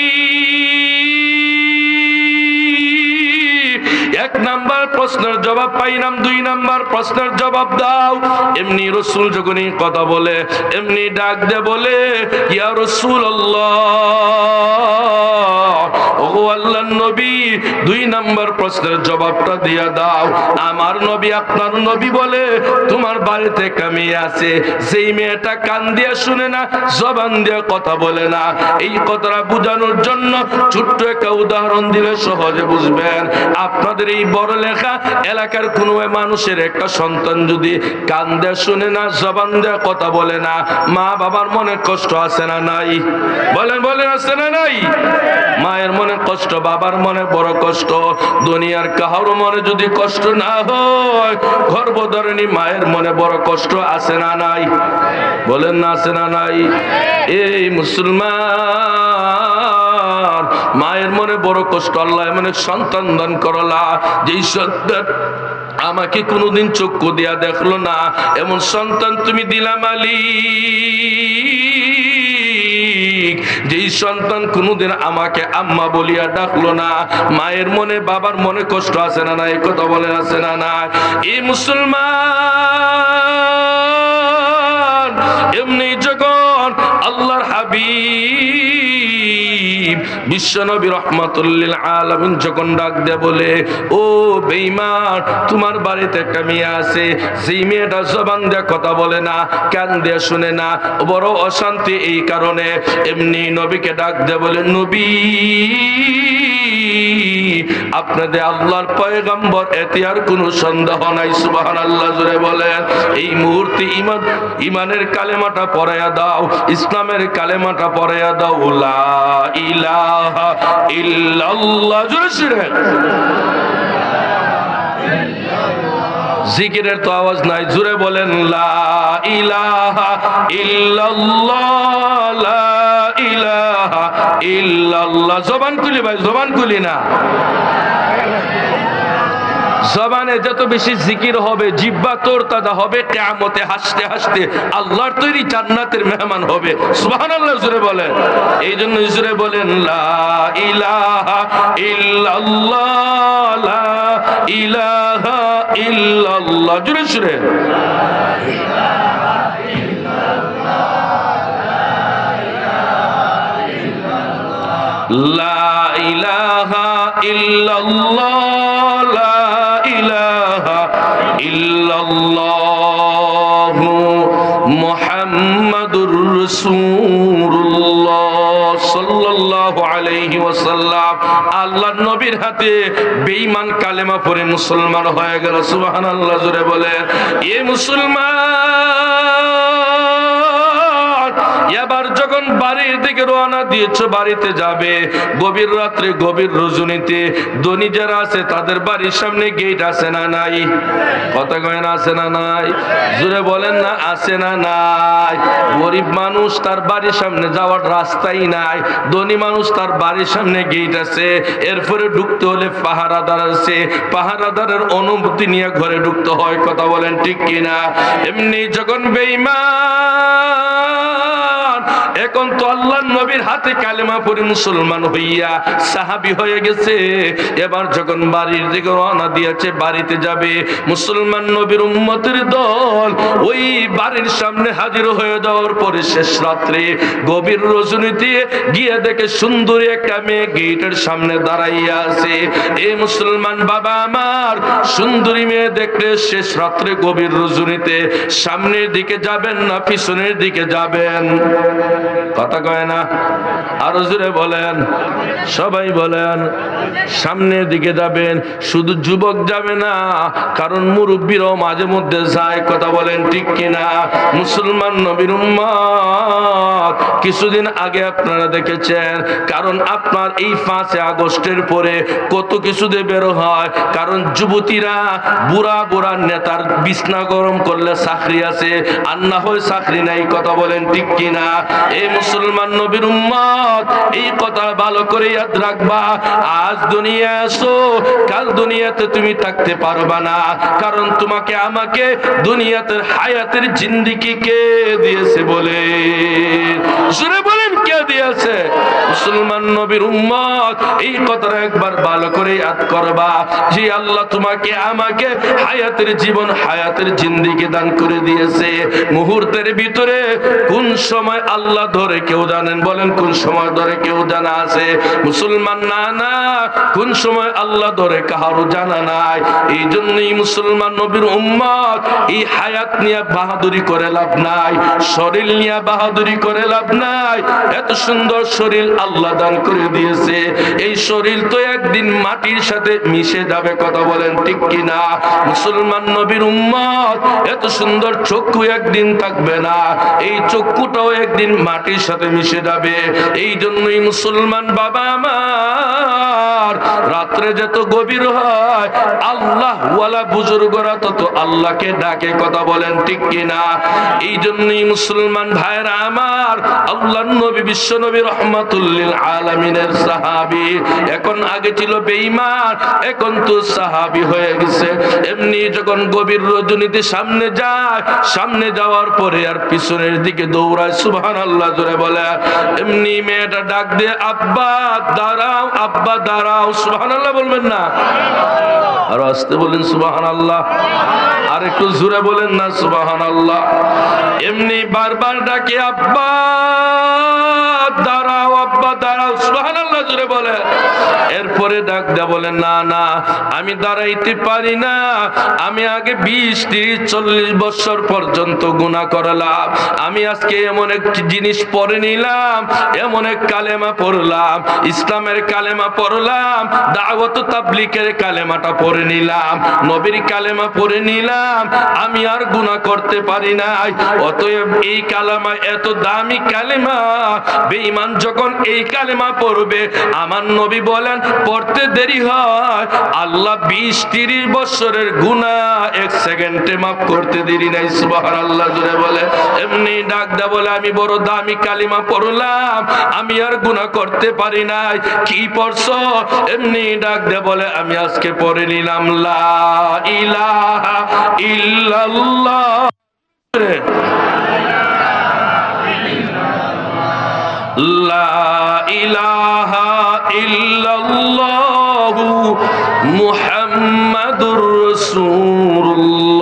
A: এক নাম্বার প্রশ্নের জবাব পাইলাম, দুই নাম্বার প্রশ্নের জবাব দাও। এমনি রাসূল যখন এই কথা বলে, এমনি ডাক দে বলে, ইয়া রাসূলুল্লাহ, ওগো আল্লাহর নবী, দুই নাম্বার প্রশ্নের জবাবটা দিয়া দাও। আমার নবী, আপনার নবী বলে, তোমার বাড়িতে একটা মেয়ে আছে, সেই মেয়েটা কান দিয়ে শুনে না, জবান দিয়ে কথা বলে না। এই কথাটা বোঝানোর জন্য ছোট্ট একটা উদাহরণ দিলে সহজে বুঝবেন। আপনাদের এই বড় লেখা এলাকার কোন মানুষের একটা সন্তান যদি কান দিয়ে শুনে না, জবান দিয়ে কথা বলে না, মা বাবার মনে কষ্ট আছে না নাই? বলেন বলেন, আছে না নাই? মায়ের মনে কষ্ট, বাবার মনে বড় কষ্ট। দুনিয়ার কাহারও মনে যদি কষ্ট না হয়, গর্ভধারিণী মায়ের মনে বড় কষ্ট আছে না নাই? বলেন না, আছে না নাই? এই মুসলমান, মায়ের মনে বড় কষ্ট। আল্লাহ এমন এক সন্তান দান করলা, যেই সন্তান আমাকে কোনোদিন চক্ষু দিয়া দেখলো না, এমন সন্তান তুমি দিলা মালিক। যেই সন্তান কোনোদিন আমাকে আম্মা বলিয়া ডাকলো না, মায়ের মনে বাবার মনে কষ্ট আছে না নাই? কথা বলেন, আছে না নাই? এই মুসলমান, এমনি যখন আল্লাহর হাবিব বিশ্বনবী রাহমাতুল্লিল আলামিন যখন ডাক দেয়া বলে, ও বেঈমান, তোমার বাড়িতে একটা মেয়ে আছে, সেই মেয়েটা জবান দিয়ে কথা বলে না, কান দিয়ে শুনে না, বড় অশান্তি এই কারণে। এমনি নবীকে ডাক দেয়া বলে, নবী, আপনাদের আল্লাহর পয়গম্বর, এতে আর কোনো সন্দেহ নাই। সুবহানাল্লাহ জোরে বলেন। এই মুহূর্তে ইমানের কালেমাটা পড়ায়া দাও, ইসলামের কালেমাটা পড়ায়া দাও, লা ইলাহা ইল্লাল্লাহ। জোরে জোরে জিকিরের তো আওয়াজ নাই, জোরে বলেন, লা ইলাহা ইল্লাল্লাহ, লা ইলাহা ইল্লাল্লাহ। জবান খুলি ভাই, জবান খুলি না। জবানে যত বেশি জিকির হবে, জিহ্বা তোরতাজা হবে, কিয়ামতে হাসতে হাসতে আল্লাহর তৈরি জান্নাতের মেহমান হবে। সুবহানাল্লাহ জোরে বলেন। এই জন্য জোরে বলেন, লা ইলাহা ইল্লাল্লাহ, লা ইলাহা ইল্লাল্লাহ। জোরে জোরে, লা ইলাহা ইল্লাল্লাহ, লা ইলাহা ইল্লাল্লাহ, মুহাম্মাদুর রাসূলুল্লাহ সাল্লাল্লাহু আলাইহি ওয়াসাল্লাম। আল্লাহর নবীর হাতে বেঈমান কালেমা পড়ে মুসলমান হয়ে গেল। সুবহানাল্লাহ জোরে বলেন। এ মুসলমান, এবার যখন বাড়ির দিকে রওনা দিয়েছো, বাড়িতে যাবে, গভীর রাত্রে গভীর রজনীতে ধনী যারা আছে তাদের বাড়ির সামনে গেট আছে না নাই? কথা কয় না, আছে না নাই? জোরে বলেন না, আছে না নাই? গরিব মানুষ, তার বাড়ির সামনে যাওয়ার রাস্তাই নাই, ধনী মানুষ তার বাড়ির সামনে গেট আছে। এরপরে ঢুকতে হলে পাহারাদার আছে, পাহারাদারের অনুমতি নিয়ে ঘরে ঢুকতে হয়। কথা বলেন ঠিক কিনা? এমনি যখন বেঈমান এখন তো আল্লাহর নবীর হাতে কালেমা পড়ে মুসলমান হইয়া সাহাবী হয়ে গেছে। এবার যখন বাড়ির দিকে রওনা দিয়েছে, বাড়িতে যাবে, মুসলমান নবীর উম্মতের দল ওই বাড়ির সামনে হাজির হয়ে যাওয়ার পরে শেষ রাত্রে গভীর রজনীতে গিয়ে দেখে সুন্দরী একটা মেয়ে গেটের সামনে দাঁড়াইয়া আছে। এই মুসলমান বাবা আমার, সুন্দরী মেয়ে দেখলে শেষ রাত্রে গভীর রজনীতে সামনের দিকে যাবেন না পিছনের দিকে যাবেন? কথা কয় না, আরো জোরে বলেন, সবাই বলেন। সামনের দিকে যাবেন। শুধু যুবক যাবে না, কারণ মুরব্বীরাও মাঝে মধ্যে যায়। কথা বলেন ঠিক কিনা? মুসলমান নবীর উম্মত কিছুদিন আগে আপনারা দেখেছেন, কারণ আপনার এই 5 আগস্টের পরে কত কিছু দিয়ে বের হয়। কারণ যুবতীরা বুড়া বুড়া নেতার বিছনা গরম করলে চাকরি আছে, আর না হয় চাকরি নাই। কথা বলেন ঠিক কিনা? এই মুসলমান নবীর উম্মত এই কথা ভালো করে ইয়াদ রাখবা। আজ দুনিয়া আসো, কাল দুনিয়াতে তুমি থাকতে পারবা না। কারণ তোমাকে আমাকে দুনিয়াতে হায়াতের জিন্দেগি কে দিয়েছে বলে? জোরে বলেন, কে দিয়েছে? মুসলমান নবীর উম্মত এই কথাটা একবার ভালো করে ইয়াদ করবা যে আল্লাহ তোমাকে আমাকে হায়াতের জীবন, হায়াতের জিন্দেগি দান করে দিয়েছে। মুহূর্তের ভিতরে কোন সময় আল্লাহ ধরে কেউ জানেন? বলেন, কোন সময় ধরে কেউ জানা আছে? মুসলমান না না, কোন সময় আল্লাহ ধরে কাহারও জানা নাই। এই জন্যই মুসলমান নবীর উম্মত এই হায়াত নিয়ে বাহাদুরি করে লাভ নাই, শরীর নিয়ে বাহাদুরি করে লাভ নাই। এত সুন্দর শরীর আল্লাহ দান করে দিয়েছে, এই শরীর তো একদিন মাটির সাথে মিশে যাবে। কথা বলেন ঠিক কিনা? মুসলমান নবীর উম্মত এত সুন্দর চক্ষু একদিন থাকবে না, এই চক্ষুটাও একদিন মাটির সাথে মিশে যাবে। এই জন্যই মুসলমান বাবা আমার, রাত্রে যত গভীর হয় আল্লাহ ওয়ালা বুজুর্গরা তত আল্লাহকে ডাকে। কথা বলেন ঠিক কিনা? এই জন্যই মুসলমান ভাইরা আমার, আল্লাহর নবী বিশ্ব নবী রহমাতুল লিল আলামিনের সাহাবী, এখন আগে ছিল বেঈমান, এখন তো সাহাবী হয়ে গেছে। এমনি যখন গভীর রজনীতে সামনে যায়, সামনে যাওয়ার পরে আর পিছনের দিকে দৌড়ায়। সুবহানাল্লাহ জোরে বলে। এমনি মেয়েটা ডাক দিয়ে, আব্বা দাঁড়াও, আব্বা দাঁড়াও। সুবহানাল্লাহ বলবেন না? আর আস্তে বলেন সুবহানাল্লাহ। আর একটু জোরে বলেন না সুবহানাল্লাহ। এমনি বারবার ডাকে, আব্বা দাঁড়াও, আব্বা দাঁড়াও। সুবহানাল্লাহ জোরে বলে। এরপরে ডাক দেয়া বলে, না না আমি দাঁড়াইতে পারি না, আমি আগে 20, 30, 40 বছর পর্যন্ত গুনাহ করলাম। আমি আজকে এমন একটি জিনিস পড়ে নিলাম, এমন এক কালেমা পড়লাম, ইসলামের কালেমা পড়লাম, দাওয়াত তাবলীগের কালেমাটা পড়ে নিলাম, নবীর কালেমা পড়ে নিলাম, আমি আর গুনাহ করতে পারি নাই। অতএব এই কালেমা এত দামি কালেমা, বেঈমান যখন এই কালেমা পড়বে, আমার নবী বলেন পড়তে দেরি হয়, আল্লাহ 20-30 বছরের গুনাহ 1 সেকেন্ডে মাফ করতে দেরি নাই। সুবহানাল্লাহ জোরে বলে। এমনি ডাক দা বলে, আমি বড় দামি কালিমা পড়লাম, আমি আর গুনাহ করতে পারি নাই। কি পড়ছো? এমনি ডাক দে বলে, আমি আজকে পড়ে নিলাম লা ইলাহা ইল্লাল্লাহ। লা ইলাহা ইল্লাল্লাহু মুহাম্মাদুর রাসূলুল্লাহ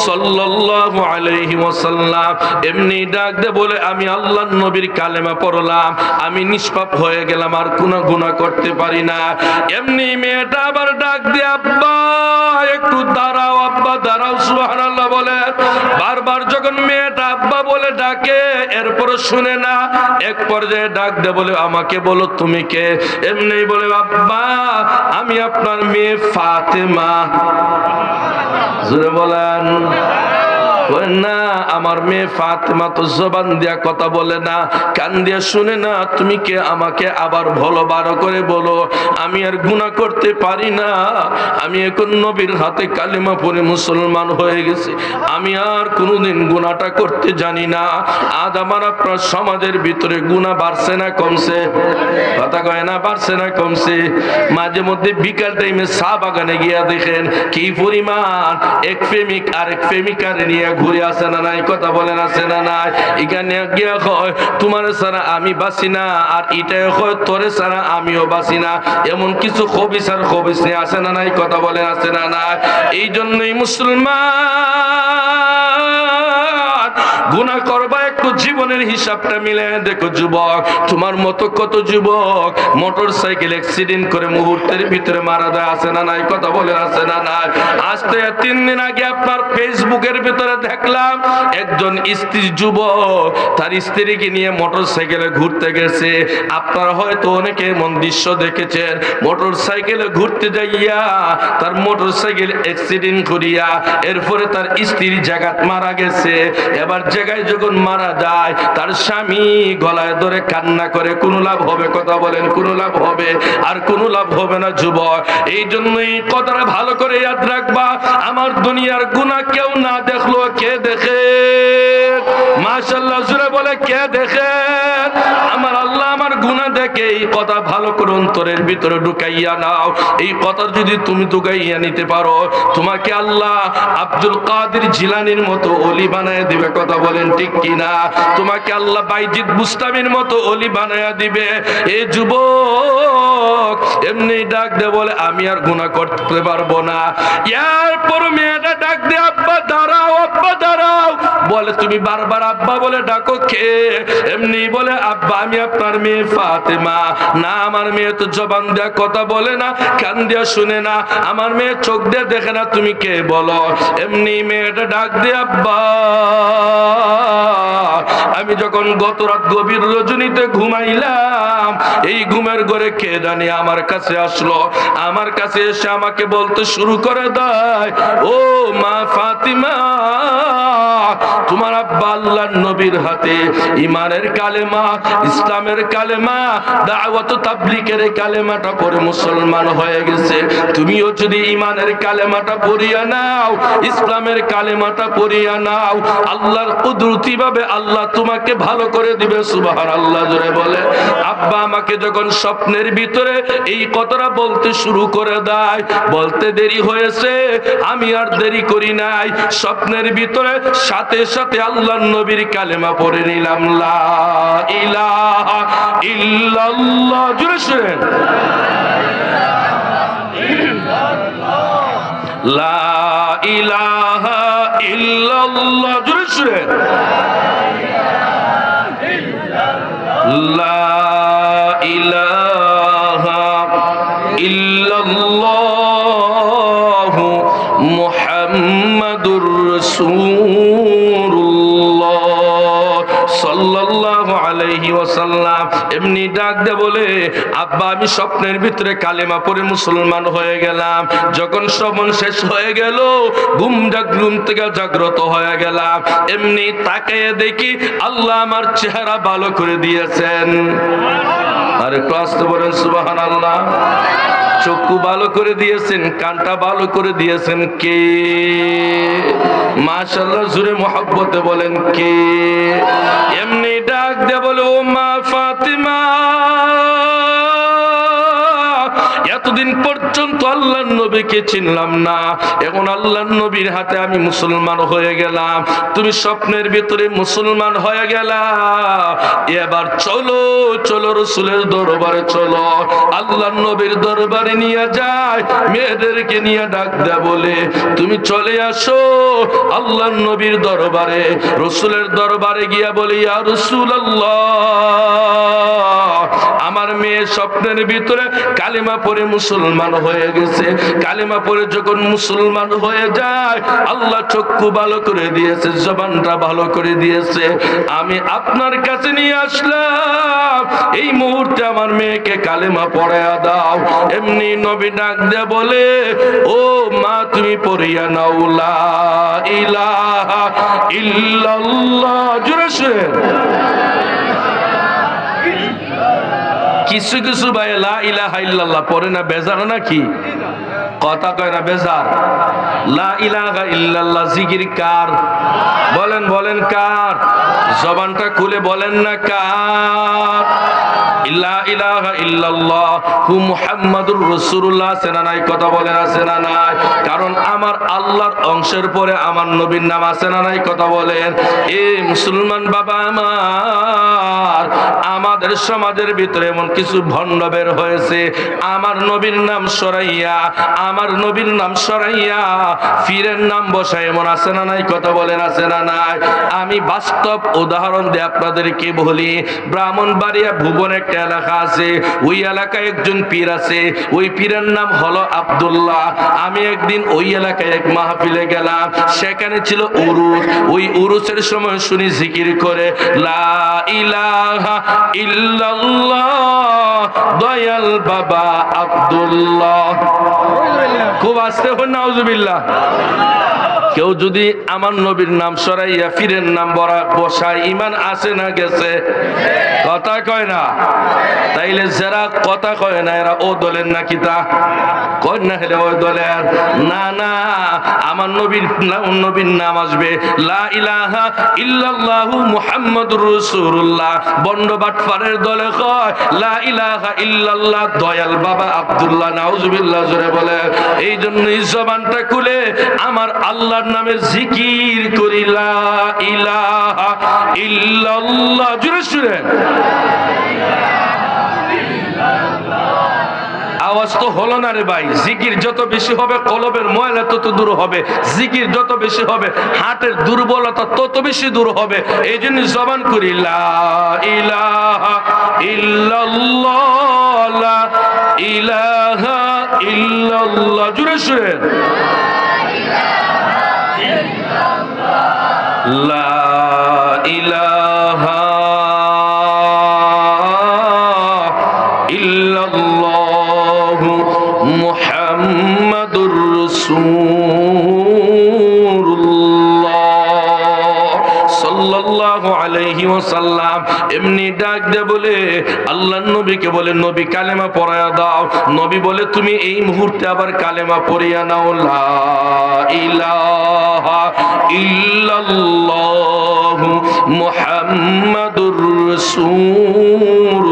A: সাল্লাল্লাহু আলাইহি ওয়াসাল্লাম। এমনি ডাক দে বলে, আমি আল্লাহর নবীর কালেমা পড়লাম, আমি নিষ্পাপ হয়ে গেলাম, আর কোনো গুনাহ করতে পারি না। এমনি মেয়েটা আবার ডাক দে, আব্বা একটু দাঁড়াও, আব্বা দাঁড়াও। সুবহানাল্লাহ বলে। বারবার যখন মেয়েটা আব্বা বলে ডাকে, এরপরে শুনে না, এক পর্যায়ে ডাক দে বলে, আমাকে বলো তুমি কে? এমনি বলে, আব্বা আমি আপনার মেয়ে ফাতেমা। জোরে বলেন। না, আমার মেয়ে ফাতেমা তো জবান দিয়া কথা বলে না, কান দিয়া শুনে না, তুমি কে আমাকে আবার বলো, বারো করে বলো। আমি আর গুনাহ করতে পারি না, আমি এখন নবীর হাতে কালিমা পড়ে মুসলমান হয়ে গেছি, আমি আর কোনোদিন গুনাহটা করতে জানি না। আজ আমার আপনার সমাজের ভিতরে গুনাহ বাড়ছে না কমছে? কথা কয় না, বাড়ছে না কমছে? মাঝে মধ্যে বিকাল টাইমে চা বাগানে গিয়া দেখেন কি পরিমাণ এক প্রেমিক আরেক প্রেমিকারে নিয়ে ঘুরে আসে না নাই, কথা বলেন আছে না নাই। এখানে গিয়া কয় তোমার ছাড়া আমি বাঁচি না, আর এটাই কয় তোরে ছাড়া আমিও বাঁচি না। এমন কিছু খবিস আর খবিস নিয়ে আসে না নাই, কথা বলেন আছে না নাই। এই জন্যই মুসলমান গুনাহ করবা, একটু জীবনের হিসাবটা মিলে দেখো যুবক। তোমার মতো কত যুবক মোটর সাইকেল অ্যাক্সিডেন্ট করে মুহূর্তের ভিতরে মারা যায়, আছে না নাই, কথা বলে আছে না নাই। আজ থেকে 3 দিন আগে আপনার ফেসবুকের ভিতরে দেখলাম একজন স্ত্রী যুবক তার স্ত্রীকে নিয়ে মোটর সাইকেলে ঘুরতে গেছে। আপনারা হয়তো অনেকে এমন দৃশ্য দেখেছেন, মোটর সাইকেলে ঘুরতে যাইয়া তার মোটর সাইকেল অ্যাক্সিডেন্ট করিয়া এরপরে তার স্ত্রী জায়গাত মারা গেছে। এবার জায়গায় যখন মারা যায় তার স্বামী গলায় ধরে কান্না করে, কোনো লাভ হবে, কথা বলেন কোনো লাভ হবে? আর কোনো লাভ হবে না যুবক। এই জন্যই কথাটা ভালো করে ইয়াদ রাখবা, আমার দুনিয়ার গুনাহ কেউ না দেখলো কে দেখে? মাশাআল্লাহ জোরে বলে কে দেখে? আমার আল্লাহ আমার গুনাহ দেখে। এই কথা ভালো করে অন্তরের ভিতরে ঢুকাইয়া নাও। এই কথা যদি তুমি ঢুকাইয়া নিতে পারো, তোমাকে আল্লাহ আব্দুল কাদের জিলানীর মতো ওলি বানায় দিবে, কথা বলেন ঠিক কিনা? তোমাকে আল্লাহ বাইজিদ বুস্তামির মতো ওলি বানায়া দিবে। এই যুবক এমনি ডাক দে বলে আমি আর গুনাহ করতে পারবো না। এরপর মেয়েটা ডাক দে আব্বা দাঁড়াও, আব্বা দাঁড়াও। বলে তুমি বারবার আব্বা বলে ডাকো কে? এমনি বলে আব্বা আমি আপনার মেয়ে ফাতেমা। না আমার মেয়ে তো জবান দেয়া কথা বলে না, কান দিয়া শুনে না, আমার মেয়ে চোখ দিয়ে দেখে না, তুমি কে বলো? এমনি মেয়েটা ডাক দে আব্বা আমি যখন গত রাত গভীর রজনীতে ঘুমাইলাম, এই ঘুমের ঘরে কে জানি আমার কাছে আসলো। আমার কাছে এসে আমাকে বলতে শুরু করে দেয়, ও মা ফাতিমা, তোমার আব্বা আল্লাহর নবীর হাতে ঈমানের কালেমা, ইসলামের কালেমা, দাওয়াত তাবলীগের কালেমাটা পড়ে মুসলমান হয়ে গেছে। তুমিও যদি ঈমানের কালেমাটা পড়িয়া নাও, ইসলামের কালেমাটা পড়িয়া নাও, আল্লাহর কুদরতি ভাবে আল্লাহ তোমাকে ভালো করে দিবে। সুবহানাল্লাহ জোরে বলে। আব্বা আমাকে যখন স্বপ্নের ভিতরে এই কথাটা বলতে শুরু করে দেয়, বলতে দেরি হয়েছে, আমি আর দেরি করি নাই। স্বপ্নের ভিতরে সাথে সাথে আল্লাহর নবীর কালেমা পড়ে নিলাম, লা ইলাহা ইল্লাল্লাহ। জোরে শুনেন, লা ইলাহা ইল্লাল্লাহ। জোরে শুনেন, লা ইলাহা ইল্লাল্লাহু মুহাম্মাদুর রাসূলুল্লাহ সাল্লাল্লাহু আলাইহি ওয়াসাল্লাম। এমনি ডাক দে বলে আব্বা আমি স্বপ্নের ভিতরে কালেমা পড়ে মুসলমান হয়ে গেলাম। যখন শ্রবণ শেষ হয়ে গেল, ঘুম থেকে জাগ্রত হয়ে গেলাম। এমনি তাকিয়ে দেখি আল্লাহ আমার চেহারা ভালো করে দিয়েছেন। আর একটু আসতে বলেন সুবহানাল্লাহ। চক্ষু ভালো করে দিয়েছেন, কানটা ভালো করে দিয়েছেন কে? মাশাআল্লাহ জোরে মুহাব্বতে বলেন কে? এমনি ডাক দে বলে ও মা ফাতিমা, এতদিন পর্যন্ত আল্লাহর নবীকে চিনলাম না, এখন আল্লাহর নবীর হাতে আমি মুসলমান হয়ে গেলাম। তুমি স্বপ্নের ভিতরে মুসলমান হয়ে গেলা, এবার চলো চলো রাসূলের দরবারে চলো। আল্লাহর নবীর দরবারে নিয়ে যায়, মেয়েদেরকে নিয়ে ডাক দেয়া বলে তুমি চলে আসো আল্লাহর নবীর দরবারে। রাসূলের দরবারে গিয়া বলে ইয়া রাসূলুল্লাহ, আমার মেয়ে স্বপ্নের ভিতরে কালেমা পড়ে মুসলমান হয়ে গেছে। কালেমা পড়ে যখন মুসলমান হয়ে যায়, আল্লাহ চক্ষু ভালো করে দিয়েছে, জবানটা ভালো করে দিয়েছে। আমি আপনার কাছে নিয়ে আসলাম, এই মুহূর্তে আমার মেয়েকে কালেমা পড়ায়া দাও। এমনি নবী ডাক দিয়ে বলে ও মা তুমি পড়িয়া নাও, লা ইলাহা ইল্লাল্লাহ। জোরে শুনেন, কিছু কিছু ভাই লা ইলাহা ইল্লাল্লাহ পড়ে না, বেজার নাকি? কথা কয় না বেজার। লা ইলাহা ইল্লাল্লাহ জিকির কার? বলেন বলেন কার? জবানটা খুলে বলেন না কার? লা ইলাহা ইল্লাল্লাহ হু মুহাম্মাদুর রাসূলুল্লাহ আছে না নাই? কথা বলেন আছে না নাই? কারণ আমার আল্লাহর অংশের পরে আমার নবীর নাম আছে না নাই? কথা বলেন। এ মুসলমান বাবা আমার, আমাদের সমাজের ভিতরে এমন কিছু ভণ্ড বের হয়েছে, আমার নবীর নাম সরাইয়া, আমার নবীর নাম সরাইয়া ফিরের নাম বসায় এমন আছে না নাই? কথা বলেন আছে না নাই? আমি বাস্তব উদাহরণ দিয়ে আপনাদেরকে বলি। ব্রাহ্মণবাড়িয়া ভুবন একটা এলাকা আছে, ওই এলাকায় একজন পীর আছে, ওই পীরের নাম হলো আব্দুল্লাহ। আমি একদিন ওই এলাকায় এক মাহফিলে গেলাম, সেখানে ছিল উরুস। ওই উরুসের সময় শুনি জিকির করে লা ইলাহা ইল্লাল্লাহ দয়াল বাবা আব্দুল্লাহ। খুব আস্তে হন নাউজুবিল্লাহ। কেউ যদি আমার নবীর নাম সরাইয়া ফিরের নাম বসায়, ইমান আছে না গেছে? কথা কয় না। তাইলে যারা কথা কয় না এরা ও দলের নাকি? তা কয় না, হেলে ওই দলের না। না, আমার নবীর নাম আসবে লা ইলাহা ইল্লাল্লাহু মুহাম্মাদুর রাসূলুল্লাহ। বন্ড বাটফারের দলে কয় লা ইলাহা ইল্লাল্লাহ দয়াল বাবা আব্দুল্লাহ। নাউজুবিল্লাহ জোরে বলে। এই জন্যই জবানটা খুলে আমার আল্লাহর নামে জিকির করি লা ইলাহা ইল্লাল্লাহ। জোরে সুরে আওয়াজ তো হলো না রে ভাই। জিকির যত বেশি হবে কলবের ময়লা তত দূর হবে, জিকির যত বেশি হবে হার্টের দুর্বলতা তত বেশি দূর হবে। এই জন্য জবান করি লা ইলাহা ইল্লাল্লাহ লা ইলাহা ইল্লাল্লাহ। জোরে সুরে লা ইলাহা ইল্লাল্লাহু মুহাম্মাদুর রাসূলুল্লাহ সাল্লাল্লাহু আলাইহি ওয়াসাল্লাম। এমনি ডাক দে বলে আল্লাহর নবীকে বলে, নবী কালেমা পড়ায়া দাও। নবী বলে, তুমি এই মুহূর্তে আবার কালেমা পড়িয়া নাও লা ইলাহা ইল্লাল্লাহু মুহাম্মাদুর রাসূলুল্লাহ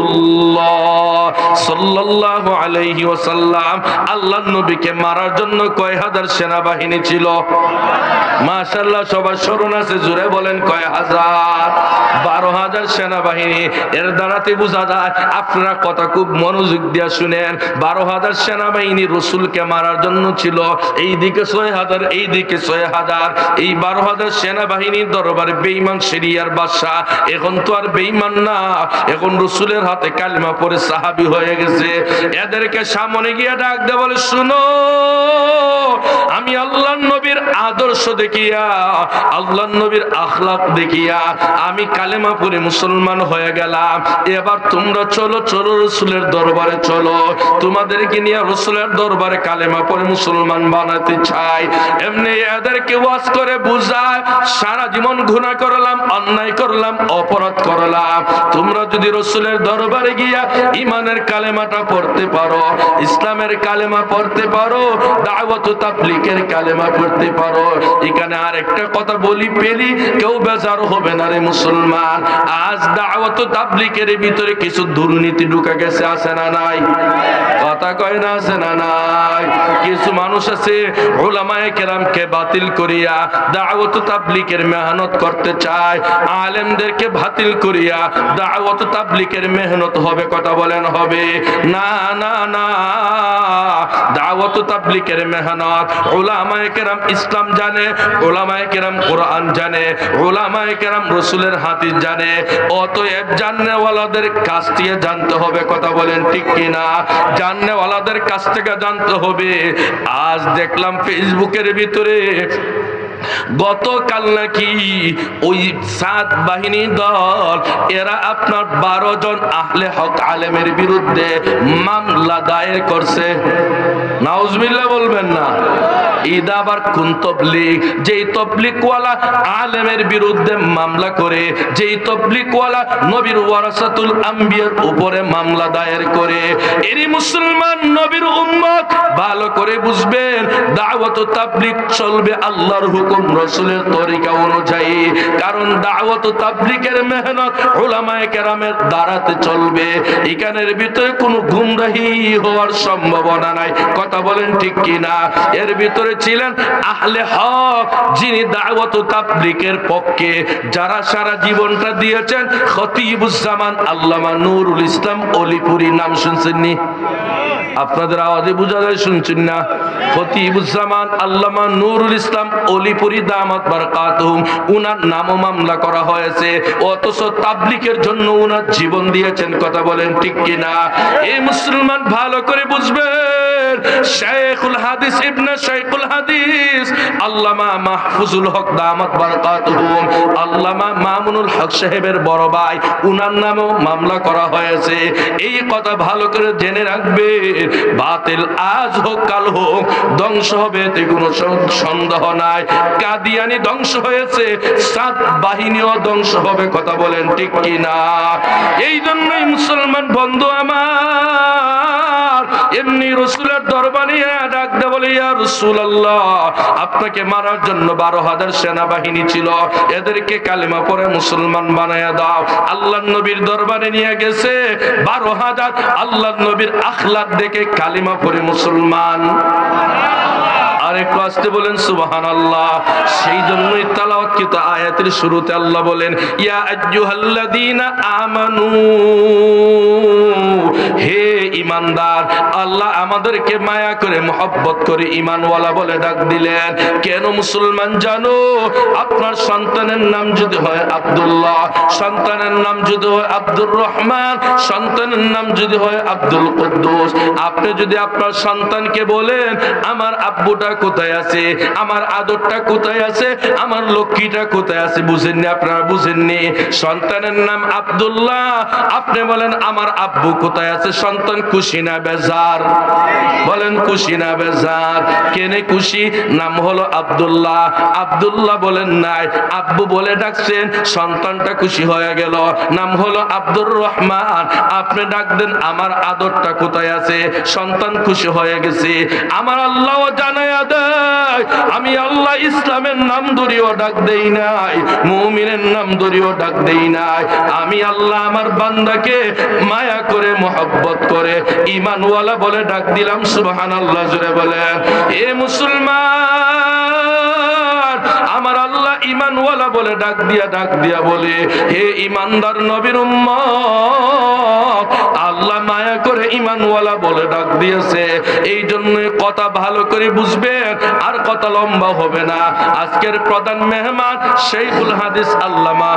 A: সাল্লাল্লাহু আলাইহি ওয়াসাল্লাম। আল্লাহর নবীকে মারার জন্য কয় হাজার সেনাবাহিনী ছিল? মাশাআল্লাহ, সবার স্মরণ আছে, জোরে বলেন কয় হাজার? 12,000 সেনাবাহিনী। এর দ্বারাতে বোঝা যায়, আপনারা কথা খুব মনোযোগ দিয়ে শুনেন, 12,000 সেনাবাহিনী রসুলকে মারার জন্য ছিল। এইদিকে 6,000, এইদিকে 6,000। এই 12,000 সেনাবাহিনীর দরবারে বেঈমান সিরিয়ার বাদশা এখন তো আর বেঈমান না, এখন রসুলের হাতে কালিমা পড়ে সাহাবী হয়ে গেছে। এদেরকে সামনে গিয়ে ডাক দে বলে, শুনো, আমি আল্লাহর নবীর আদর্শ দেখিয়া, আল্লাহর নবীর আখলাক দেখিয়া আমি কালেমা পড়ে মুসলমান হয়ে গেলাম। এবার তোমরা চলো চলো রসুলের দরবারে চলো, তোমাদেরকে নিয়ে রসুলের দরবারে কালেমা পড়ে মুসলমান বানাতে চাই। এমনি এদেরকে ওয়াজ করে বুঝায়, সারা জীবন গুনাহ করলাম, অন্যায় করলাম, অপরাধ করলাম, তোমরা যদি রসুলের দরবারে গিয়া ইমানের কালেমাটা পড়তে পারো, ইসলামের কালেমা পড়তে পারো, দাওয়াত ও তাবলীগের কালেমা পড়তে পারো। এখানে আর একটা কথা বলি পেলি কেউ বেজার হবে না রে মুসলমান। আজ দাওয়াত ও তাবলীগের ভিতরে কিছু দুর্নীতি ঢুকে গেছে, আছে না নাই? কথা কয় না, আছে না নাই? কিছু মানুষ আছে উলামায়ে কেরামকে বাতিল করিয়া দাওয়াত ও তাবলীগের মেহনত করতে চায়, আলেমদেরকে বাতিল করিয়া দাওয়াত ও তাবলীগের মেহনত হবে। কথা বলেন হবে না? না না, দাওয়াত ও তাবলীগের মেহনত উলামায়ে কেরাম ইসলাম জানে, উলামায়ে কেরাম কোরআন জানে, উলামায়ে কেরাম রাসূলের হাদিস জানে। অতএব জাননেওয়ালাদের কাছ থেকে জানতে হবে। কথা বলেন ঠিক কিনা? জাননেওয়ালাদের কাছ থেকে জানতে হবে। আজ দেখলাম ফেসবুকের ভিতরে গতকাল নাকি ওই 7 বাহিনী দল এরা আপনার 12 জন আহলে হক আলেমের বিরুদ্ধে মামলা দায়ের করছে। নাউজুবিল্লাহ বলবেন না। ঈদ আবার কোন তবলিগ? যেই তবলিগওয়ালা আলেমের বিরুদ্ধে মামলা করে, যেই তবলিগওয়ালা নবীর ওয়ারাসাতুল আম্বিয়ার উপরে মামলা দায়ের করে। এরই মুসলমান নবীর উম্মত ভালো করে বুঝবেন, দাওয়াত ও তাবলীগ চলবে আল্লাহর হুকুম রাসূলের তরিকা অনুযায়ী। কারণ দাওয়াত ও তাবলীগের মেহনত উলামায়ে কেরামের দ্বারাতে চলবে। এখানের ভিতরে কোনো গুমরাহি হওয়ার সম্ভাবনা নাই। কথা বলেন ঠিক কি না? এর ভিতরে ছিলেন আহলে হক, যিনি দাওয়াত ও তাবলীগের পক্ষে, যারা সারা জীবনটা দিয়েছেন খতিবুজ্জামান আল্লামা নুরুল ইসলাম অলিপুরি। নাম শুনছেন নি? আপনাদের আওয়াজে বোঝা যায় শুনছেন না? খতিবুজ্জামান আল্লামা নুরুল ইসলাম অলিপুরি দামাত বারাকাতুহুম, উনার নামও মামলা করা হয়েছে, অথচ তাবলীগের জন্য উনার জীবন দিয়েছেন। কথা বলেন ঠিক কিনা? এই মুসলমান ভালো করে বুঝবেন, শাইখুল হাদিস ইবনে শাইখুল হাদিস আল্লামা মাহফুজুল হক দামাত বারাকাতুহুম, আল্লামা মামুনুল হক সাহেবের বড় ভাই, উনার নামেও মামলা করা হয়েছে। এই কথা ভালো করে জেনে রাখবে, বাতিল আজ হোক কাল হোক ধ্বংস হবে, এতে কোনো সন্দেহ নাই। কাদিয়ানি ধ্বংস হয়েছে, 7 বাহিনীও ধ্বংস হবে। কথা বলেন ঠিক কি না? এই জন্যই মুসলমান বন্ধু আমার এমনি রাসূলের দরবারে ডাক দে বলে, ইয়া রাসূলুল্লাহ, আপনাকে মারার জন্য 12,000 সেনাবাহিনী ছিল, এদেরকে কালেমা পড়ে মুসলমান বানায়া দাও। আল্লাহর নবীর দরবারে নিয়ে গেছে 12,000, আল্লাহর নবীর আখলাক দেখে কালিমা পড়ে মুসলমান। আরেকটু আসতে বলেন সুবহানাল্লাহ। সেই জন্যই তেলাওয়াতকৃত আয়াতের শুরুতে আল্লাহ বলেন, ইয়া আইয়ুহাল্লাযীনা আমানু, হে ঈমানদার। আল্লাহ আমাদেরকে মায়া করে মহব্বত করে ঈমানওয়ালা বলে ডাক দিলেন। কেন মুসলমান জানো? আপনার সন্তানের নাম যদি হয় আব্দুল্লাহ, সন্তানের নাম যদি হয় আব্দুর রহমান, সন্তানের নাম যদি হয় আব্দুল কুদ্দুস, আপনি যদি আপনার সন্তানকে বলেন আমার আব্বুটা কোথায় আছে, আমার আদরটা কোথায় আছে, আমার লক্ষ্মীটা কোথায় আছে, বুঝেননি? আপনারা বুঝেননি? সন্তানের নাম আব্দুল্লাহ, আপনি বলেন আমার আব্বু কোথায় আছে, সন্তান খুশি না বেজার? বলেন খুশি না বেজার? কেনে খুশি? নাম হলো আব্দুল্লাহ। আব্দুল্লাহ বলেন নাই, আব্বু বলে ডাকছেন, সন্তানটা খুশি হয়ে গেল। নাম হলো আব্দুর রহমান, আপনি ডাক দেন আমার আদরটা কোথায় আছে, সন্তান খুশি হয়ে গেছে। আমার আল্লাহ জানায়া দেয়, আমি আল্লাহ ইসলামের নাম ধরিও ডাক দেই নাই, মুমিনের নাম ধরিও ডাক দেই নাই। আমি আল্লাহ আমার বান্দাকে মায়া করে মহব্বত করে ঈমানওয়ালা বলে ডাক দিলাম। সুবহানাল্লাহ জোরে বলেন। এ মুসলমান, আমার আল্লাহ ঈমানওয়ালা বলে ডাক দিয়া বলে, হে ঈমানদার নবীর উম্মত, আল্লাহ মায়া করে ঈমানওয়ালা বলে ডাক দিয়েছে। এই জন্য কথা ভালো করে বুঝবেন, আর কথা লম্বা হবে না। আজকের প্রধান মেহমান শাইখুল হাদিস আল্লামা